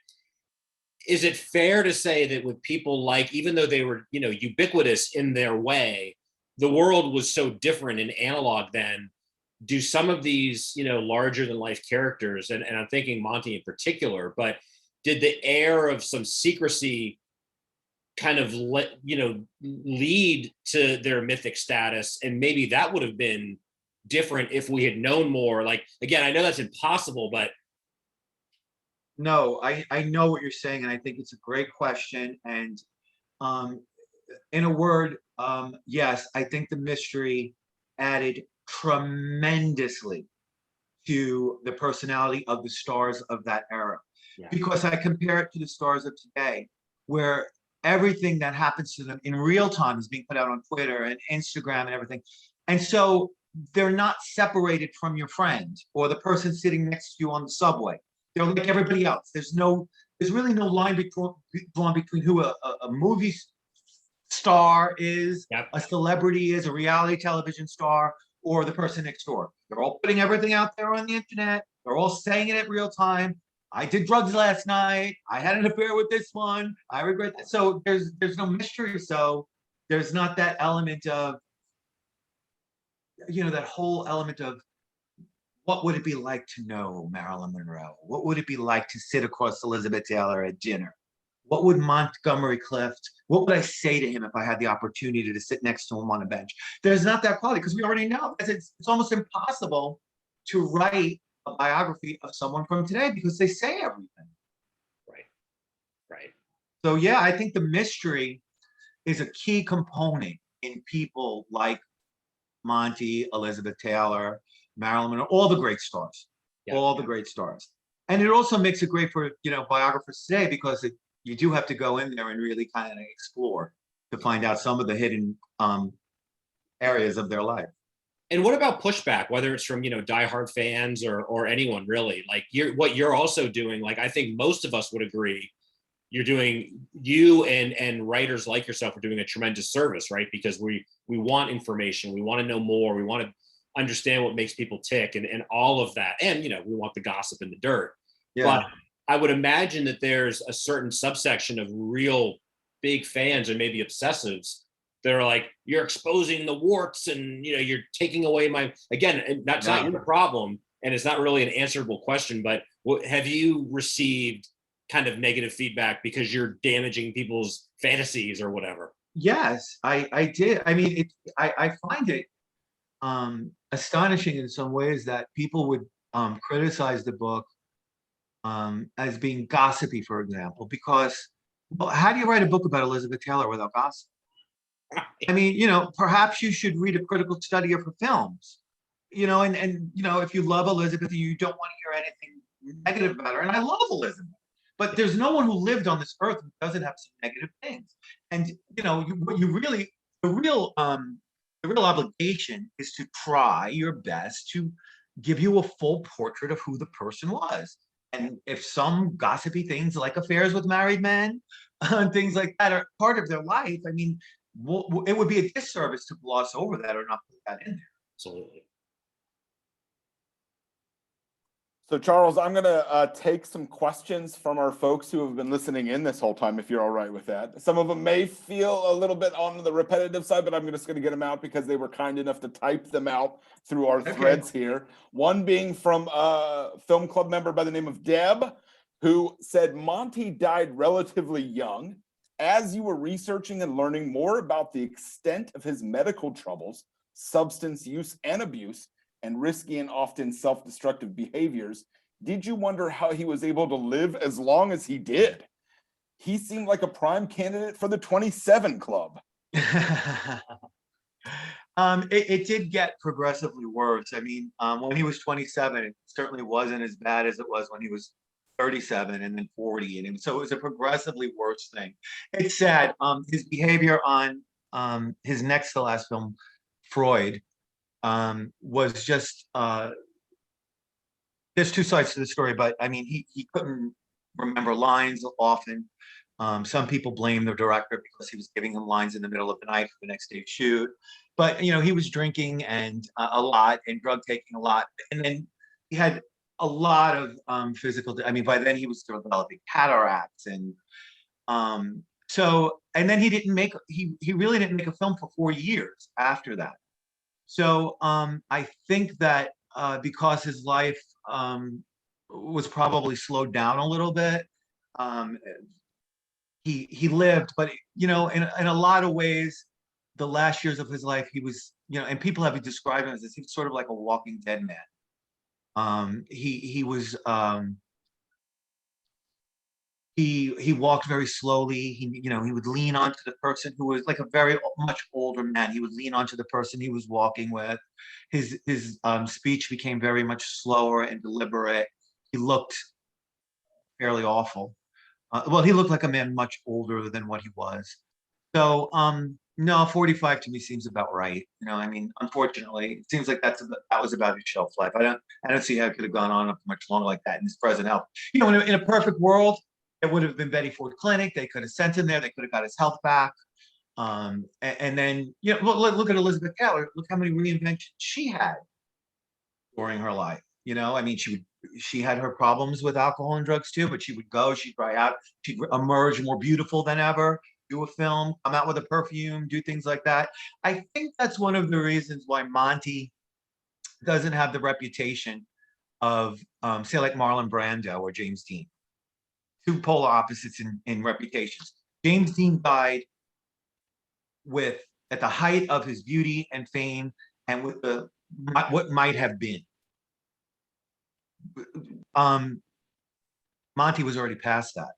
is it fair to say that with people like, even though they were, you know, ubiquitous in their way, the world was so different in analog then, do some of these, you know, larger than life characters, and I'm thinking Monty in particular, but did the air of some secrecy kind of lead to their mythic status? And maybe that would have been different if we had known more. Like, again, I know that's impossible, but no, I know what you're saying, and I think it's a great question. And in a word, yes, I think the mystery added tremendously to the personality of the stars of that era. Yeah. Because I compare it to the stars of today, where everything that happens to them in real time is being put out on Twitter and Instagram and everything. And so they're not separated from your friend or the person sitting next to you on the subway. They're like everybody else. There's really no line drawn between who a movie star is, yep, a celebrity is, a reality television star, or the person next door. They're all putting everything out there on the internet. They're all saying it at real time. I did drugs last night. I had an affair with this one. I regret that. So there's no mystery. So there's not that element of, you know, that whole element of what would it be like to know Marilyn Monroe? What would it be like to sit across Elizabeth Taylor at dinner? What would Montgomery Clift, what would I say to him if I had the opportunity to sit next to him on a bench? There's not that quality, because we already know it's almost impossible to write a biography of someone from today because they say everything. Right. So yeah, I think the mystery is a key component in people like Monty, Elizabeth Taylor, Marilyn Monroe, all the great stars, the great stars. And it also makes it great for, you know, biographers today, because you do have to go in there and really kind of explore to find out some of the hidden areas of their life. And what about pushback, whether it's from, you know, diehard fans or anyone really? Like what you're also doing, like I think most of us would agree, you and writers like yourself are doing a tremendous service, right? Because we want information, we want to know more, we want to understand what makes people tick and all of that. And, you know, we want the gossip and the dirt. Yeah. But I would imagine that there's a certain subsection of real big fans or maybe obsessives that are like, you're exposing the warts and, you know, you're taking away my, again, that's not your problem. And it's not really an answerable question, but have you received kind of negative feedback because you're damaging people's fantasies or whatever? Yes, I did. I mean, I find it astonishing in some ways that people would criticize the book as being gossipy, for example, because, well, how do you write a book about Elizabeth Taylor without gossip? I mean, you know, perhaps you should read a critical study of her films, you know, and you know, if you love Elizabeth, you don't want to hear anything negative about her. And I love Elizabeth, but there's no one who lived on this earth who doesn't have some negative things. And you know, the real obligation is to try your best to give you a full portrait of who the person was. And if some gossipy things like affairs with married men and things like that are part of their life, I mean, it would be a disservice to gloss over that or not put that in there. Absolutely. So Charles, I'm going to take some questions from our folks who have been listening in this whole time, if you're all right with that. Some of them may feel a little bit on the repetitive side, but I'm just going to get them out because they were kind enough to type them out through our threads here. One being from a film club member by the name of Deb, who said Monty died relatively young. As you were researching and learning more about the extent of his medical troubles, substance use and abuse, and risky and often self-destructive behaviors, did you wonder how he was able to live as long as he did? He seemed like a prime candidate for the 27 Club. It did get progressively worse. I mean, when he was 27, it certainly wasn't as bad as it was when he was 37 and then 40. And so it was a progressively worse thing. It's sad. His behavior on his next to last film, Freud, was just, there's two sides to the story, but I mean, he couldn't remember lines often. Some people blame the director because he was giving him lines in the middle of the night for the next day's shoot. But, he was drinking and a lot and drug taking a lot. And then he had a lot of physical, I mean, by then he was developing cataracts. And and then he really didn't make a film for 4 years after that. So I think that because his life was probably slowed down a little bit, he lived, but in a lot of ways, the last years of his life, he was, and people have described him as this, he was sort of like a walking dead man. He was he walked very slowly. He would lean onto the person who was like a very much older man. He would lean onto the person he was walking with. His speech became very much slower and deliberate. He looked fairly awful. Well, he looked like a man much older than what he was. So no, 45 to me seems about right. I mean, unfortunately, it seems like that was about his shelf life. I don't see how it could have gone on much longer like that in his present health. In a perfect world, it would have been Betty Ford Clinic. They could have sent him there. They could have got his health back. And then, look at Elizabeth Taylor. Look how many reinventions she had during her life. I mean, she had her problems with alcohol and drugs too, but she would go, she'd dry out, she'd emerge more beautiful than ever, do a film, come out with a perfume, do things like that. I think that's one of the reasons why Monty doesn't have the reputation of, say, like Marlon Brando or James Dean. Two polar opposites in reputations. James Dean died at the height of his beauty and fame and with what might have been. Monty was already past that.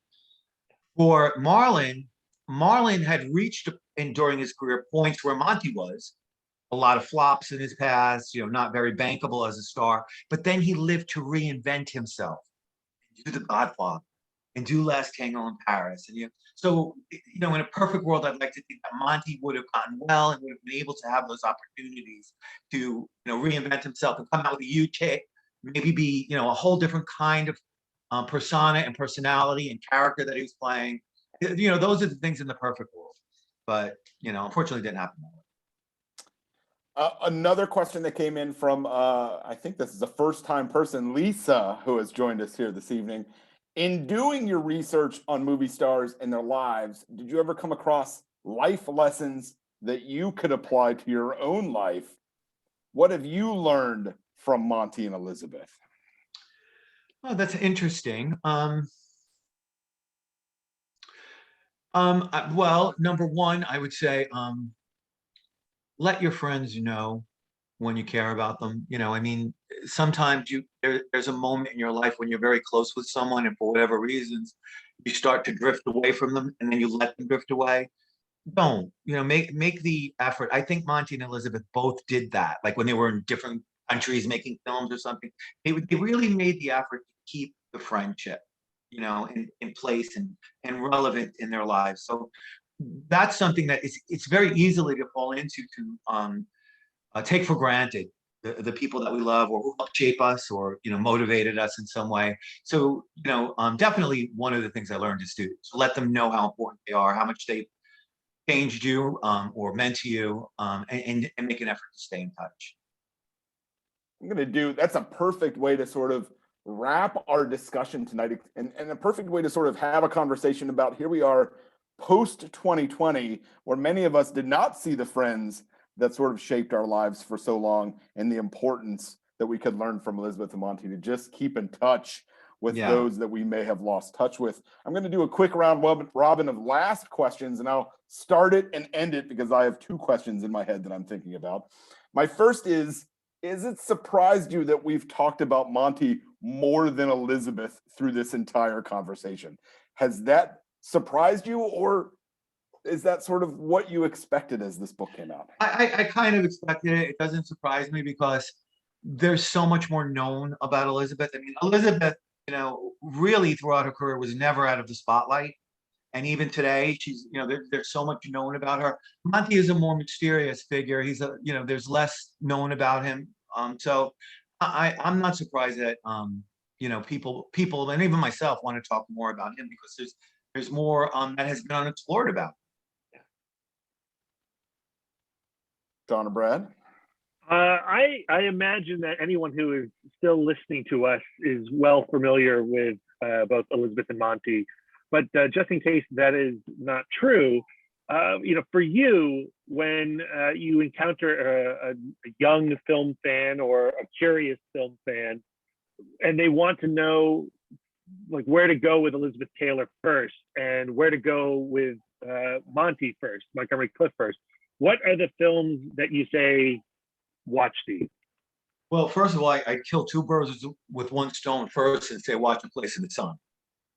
For Marlon had reached during his career points where Monty was. A lot of flops in his past, not very bankable as a star, but then he lived to reinvent himself, do The Godfather, and do Last Tango in Paris. And so in a perfect world, I'd like to think that Monty would have gotten well and would have been able to have those opportunities to reinvent himself and come out with a huge hit, maybe be a whole different kind of persona and personality and character that he was playing. Those are the things in the perfect world, but unfortunately, it didn't happen that way. Another question that came in from, I think this is a first-time person, Lisa, who has joined us here this evening. In doing your research on movie stars and their lives, did you ever come across life lessons that you could apply to your own life? What have you learned from Monty and Elizabeth? Oh, that's interesting. Well, number one, I would say, let your friends know when you care about them. I mean, sometimes there's a moment in your life when you're very close with someone, and for whatever reasons, you start to drift away from them, and then you let them drift away. Don't, make the effort. I think Monty and Elizabeth both did that. Like when they were in different countries making films or something, they really made the effort to keep the friendship, in place and relevant in their lives. So that's something that it's very easily to fall into, to take for granted the people that we love or who helped shape us or motivated us in some way. So definitely one of the things I learned is to let them know how important they are, how much they changed you or meant to you, and make an effort to stay in touch. That's a perfect way to sort of wrap our discussion tonight, and a perfect way to sort of have a conversation about here we are post 2020, where many of us did not see the friends that sort of shaped our lives for so long, and the importance that we could learn from Elizabeth and Monty to just keep in touch with those that we may have lost touch with. I'm going to do a quick round robin of last questions, and I'll start it and end it because I have two questions in my head that I'm thinking about. My first is it surprised you that we've talked about Monty more than Elizabeth through this entire conversation? Has that surprised you, or is that sort of what you expected as this book came out? I kind of expected it. It doesn't surprise me because there's so much more known about Elizabeth. I mean, Elizabeth, really throughout her career was never out of the spotlight. And even today, she's, there's so much known about her. Monty is a more mysterious figure. He's there's less known about him. So I'm not surprised that, people, and even myself want to talk more about him because there's more that has been unexplored about. John or Brad? I imagine that anyone who is still listening to us is well familiar with both Elizabeth and Monty, but just in case that is not true, for you, when you encounter a young film fan or a curious film fan, and they want to know like where to go with Elizabeth Taylor first and where to go with Monty first, Montgomery Clift first, what are the films that you say, watch these? Well, first of all, I kill two birds with one stone first and say, watch A Place in the Sun.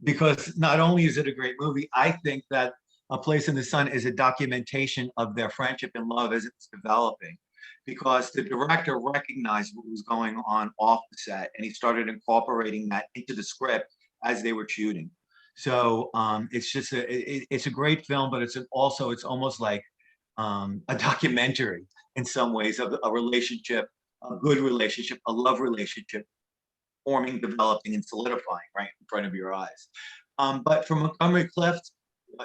Because not only is it a great movie, I think that A Place in the Sun is a documentation of their friendship and love as it's developing. Because the director recognized what was going on off the set, and he started incorporating that into the script as they were shooting. So it's just it's a great film, but it's almost like a documentary in some ways of a relationship, a good relationship, a love relationship, forming, developing, and solidifying right in front of your eyes. But for Montgomery Clift,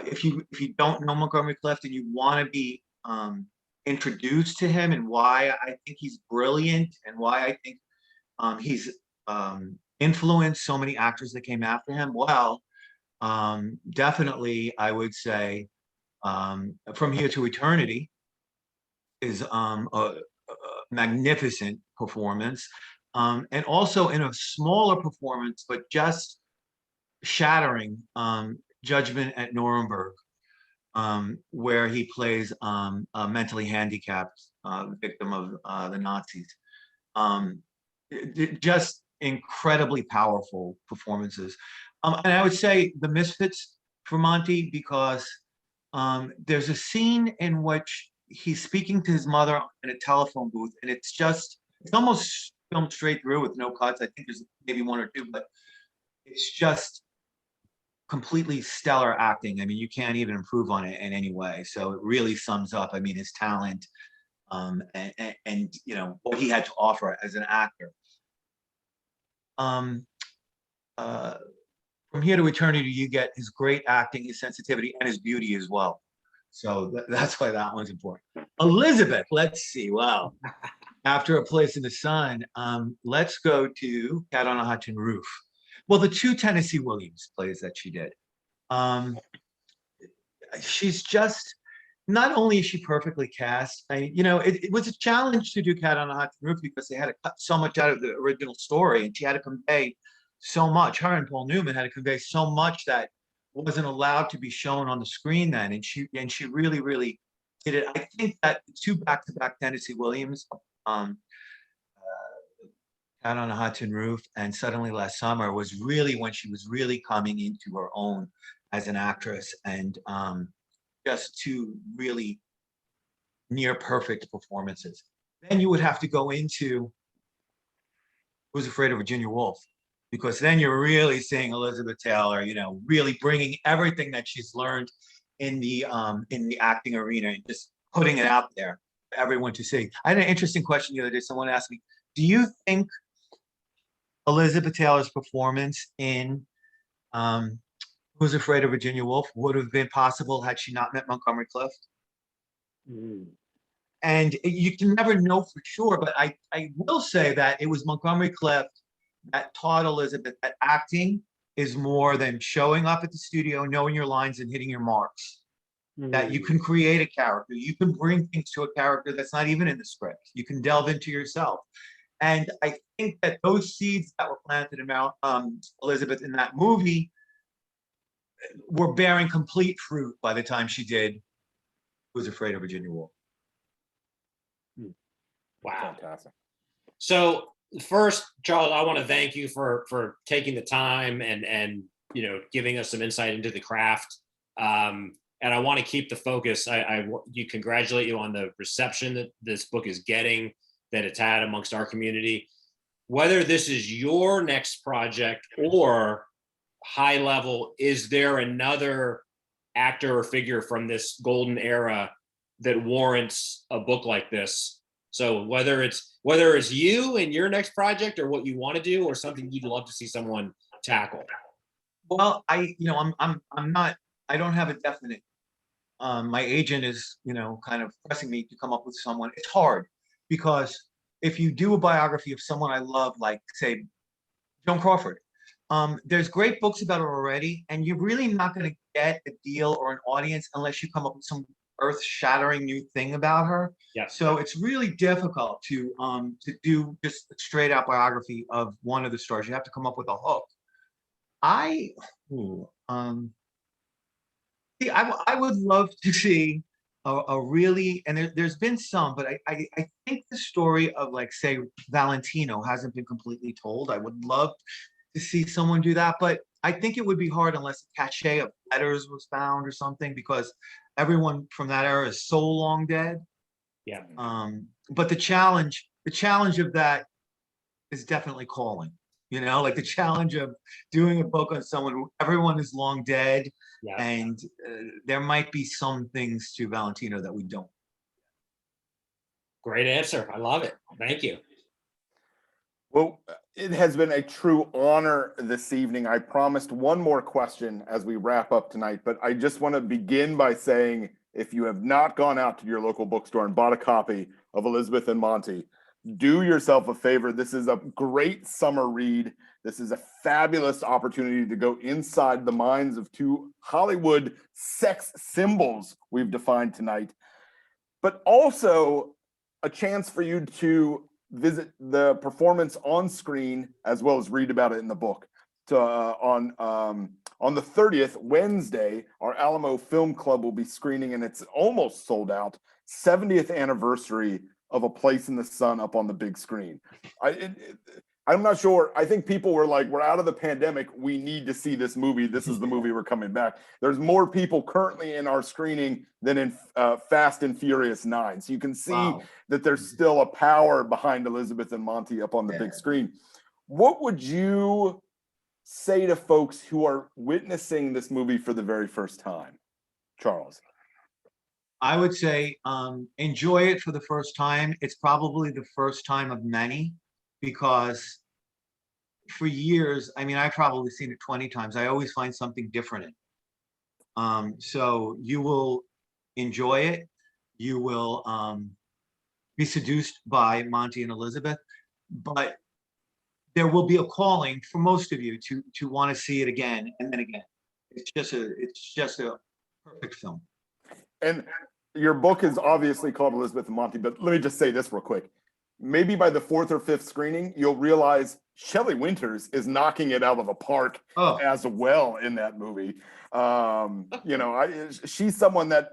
if you don't know Montgomery Clift and you want to be introduced to him and why I think he's brilliant and why I think he's influenced so many actors that came after him, well, definitely I would say From Here to Eternity is a magnificent performance. And also in a smaller performance, but just shattering, Judgment at Nuremberg, where he plays a mentally handicapped victim of the Nazis. Just incredibly powerful performances. And I would say the Misfits for Monty, because there's a scene in which he's speaking to his mother in a telephone booth, and it's almost filmed straight through with no cuts. I think there's maybe one or two, but it's just completely stellar acting. I mean, you can't even improve on it in any way. So it really sums up, I mean, his talent and what he had to offer as an actor. From Here to Eternity, you get his great acting, his sensitivity, and his beauty as well. So that's why that one's important. Elizabeth, let's see. Wow. After A Place in the Sun, let's go to Cat on a Hot Tin Roof. Well, the two Tennessee Williams plays that she did. She's just, not only is she perfectly cast, it was a challenge to do Cat on a Hot Tin Roof because they had to cut so much out of the original story, and she had to convey so much. Her and Paul Newman had to convey so much that wasn't allowed to be shown on the screen then, and she really, really did it. I think that the two back-to-back Tennessee Williams, Cat on a Hot Tin Roof and Suddenly Last Summer, was really when she was really coming into her own as an actress, and just two really near perfect performances. Then you would have to go into Who's Afraid of Virginia Woolf, because then you're really seeing Elizabeth Taylor, really bringing everything that she's learned in the acting arena and just putting it out there for everyone to see. I had an interesting question the other day. Someone asked me, do you think Elizabeth Taylor's performance in Who's Afraid of Virginia Woolf would have been possible had she not met Montgomery Clift? And you can never know for sure, but I will say that it was Montgomery Clift that taught Elizabeth that acting is more than showing up at the studio, knowing your lines and hitting your marks. That you can create a character, you can bring things to a character that's not even in the script. You can delve into yourself. And I think that those seeds that were planted in Elizabeth in that movie were bearing complete fruit by the time she did Who Was Afraid of Virginia Woolf. Wow. Fantastic. So first, Charles, I want to thank you for taking the time and giving us some insight into the craft. And I want to keep the focus. I congratulate you on the reception that this book is getting, that it's had amongst our community. Whether this is your next project or high level, is there another actor or figure from this golden era that warrants a book like this? So whether it's you and your next project or what you want to do or something you'd love to see someone tackle. Well, I don't have a definite. My agent is, kind of pressing me to come up with someone. It's hard because if you do a biography of someone I love, like say Joan Crawford, there's great books about her already, and you're really not going to get a deal or an audience unless you come up with some earth-shattering new thing about her. Yeah. So it's really difficult to do just a straight-out biography of one of the stars. You have to come up with a hook. I would love to see a really, and there's been some, but I think the story of, like, say, Valentino hasn't been completely told. I would love to see someone do that, but I think it would be hard unless a cachet of letters was found or something, because everyone from that era is so long dead. Yeah. But the challenge of that is definitely calling. Like the challenge of doing a book on someone who everyone is long dead, Yeah. and there might be some things to Valentino that we don't. Great answer. I love it. Thank you. Well, it has been a true honor this evening. I promised one more question as we wrap up tonight, but I just want to begin by saying, if you have not gone out to your local bookstore and bought a copy of Elizabeth and Monty, do yourself a favor. This is a great summer read. This is a fabulous opportunity to go inside the minds of two Hollywood sex symbols we've defined tonight, but also a chance for you to visit the performance on screen as well as read about it in the book. So on the 30th, Wednesday, our Alamo Film Club will be screening, and it's almost sold out, 70th anniversary of A Place in the Sun up on the big screen. I'm not sure. I think people were like, we're out of the pandemic. We need to see this movie. This is the movie we're coming back. There's more people currently in our screening than in Fast and Furious 9. So you can see that there's still a power behind Elizabeth and Monty up on the big screen. What would you say to folks who are witnessing this movie for the very first time, Charles? I would say enjoy it for the first time. It's probably the first time of many, because for years, I've probably seen it 20 times. I always find something different in it. So you will enjoy it. You will be seduced by Monty and Elizabeth, but there will be a calling for most of you to want to see it again and then again. It's just a perfect film. And your book is obviously called Elizabeth and Monty, but let me just say this real quick. Maybe by the 4th or 5th screening, you'll realize Shelley Winters is knocking it out of the park as well in that movie. She's someone that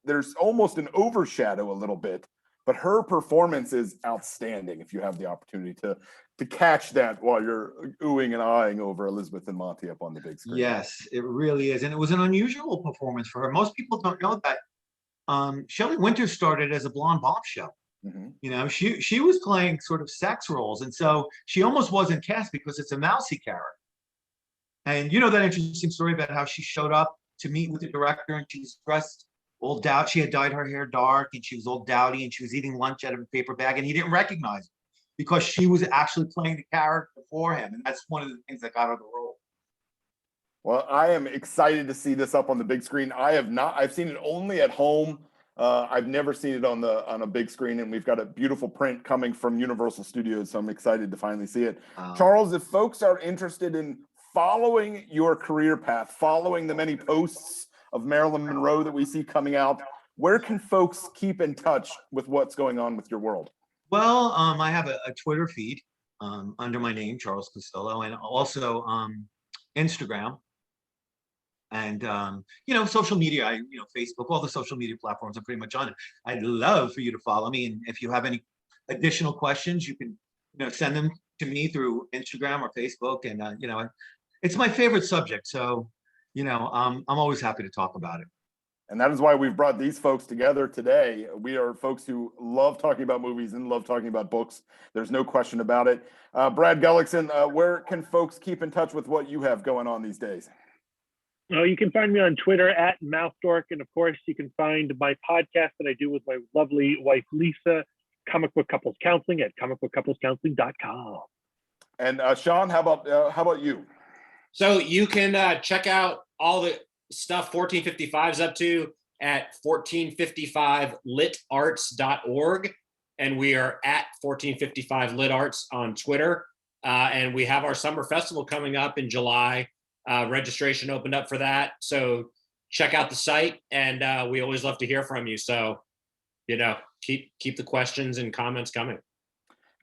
there's almost an overshadow a little bit, but her performance is outstanding if you have the opportunity to catch that while you're oohing and eyeing over Elizabeth and Monty up on the big screen. Yes, it really is. And it was an unusual performance for her. Most people don't know that Shelley Winters started as a blonde bombshell. Mm-hmm. She was playing sort of sex roles, and so she almost wasn't cast because it's a mousy character. And that interesting story about how she showed up to meet with the director, and she was dressed all dowdy. She had dyed her hair dark, and she was all dowdy, and she was eating lunch out of a paper bag, and he didn't recognize her because she was actually playing the character for him, and that's one of the things that got her the role. Well, I am excited to see this up on the big screen. I've seen it only at home. I've never seen it on a big screen, and we've got a beautiful print coming from Universal Studios, so I'm excited to finally see it. Charles, if folks are interested in following your career path, following the many posts of Marilyn Monroe that we see coming out, where can folks keep in touch with what's going on with your world? Well, I have a Twitter feed under my name, Charles Casillo, and also Instagram. And social media, Facebook, all the social media platforms are pretty much on it. I'd love for you to follow me, and if you have any additional questions, you can send them to me through Instagram or Facebook. And it's my favorite subject, so I'm always happy to talk about it. And that is why we've brought these folks together today. We are folks who love talking about movies and love talking about books. There's no question about it. Brad Gullickson, where can folks keep in touch with what you have going on these days? Oh, you can find me on Twitter at MouthDork. And of course, you can find my podcast that I do with my lovely wife, Lisa, Comic Book Couples Counseling at comicbookcouplescounseling.com. And Sean, how about you? So you can check out all the stuff 1455 is up to at 1455litarts.org. And we are at 1455litarts on Twitter. And we have our summer festival coming up in July. Registration opened up for that. So check out the site, and we always love to hear from you. So, keep the questions and comments coming.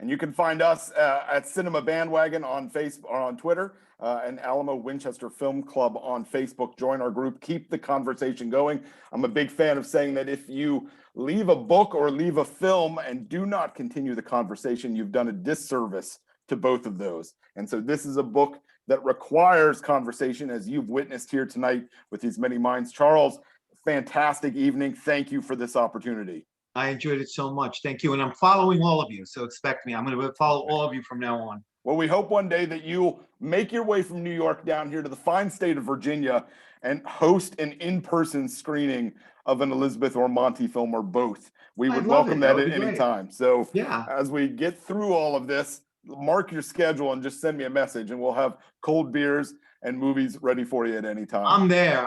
And you can find us at Cinema Bandwagon on Facebook or on Twitter, and Alamo Winchester Film Club on Facebook. Join our group. Keep the conversation going. I'm a big fan of saying that if you leave a book or leave a film and do not continue the conversation, you've done a disservice to both of those. And so this is a book that requires conversation, as you've witnessed here tonight with these many minds. Charles, fantastic evening. Thank you for this opportunity. I enjoyed it so much. Thank you. And I'm following all of you, so expect me. I'm going to follow all of you from now on. Well, we hope one day that you'll make your way from New York down here to the fine state of Virginia and host an in-person screening of an Elizabeth or Monty film, or both. We would welcome that at any time. So as we get through all of this, mark your schedule and just send me a message, and we'll have cold beers and movies ready for you at any time. I'm there.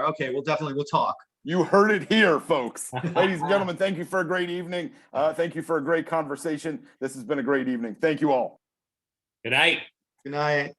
Okay, we'll talk. You heard it here, folks. Ladies and gentlemen, thank you for a great evening. Thank you for a great conversation. This has been a great evening. Thank you all. Good night. Good night.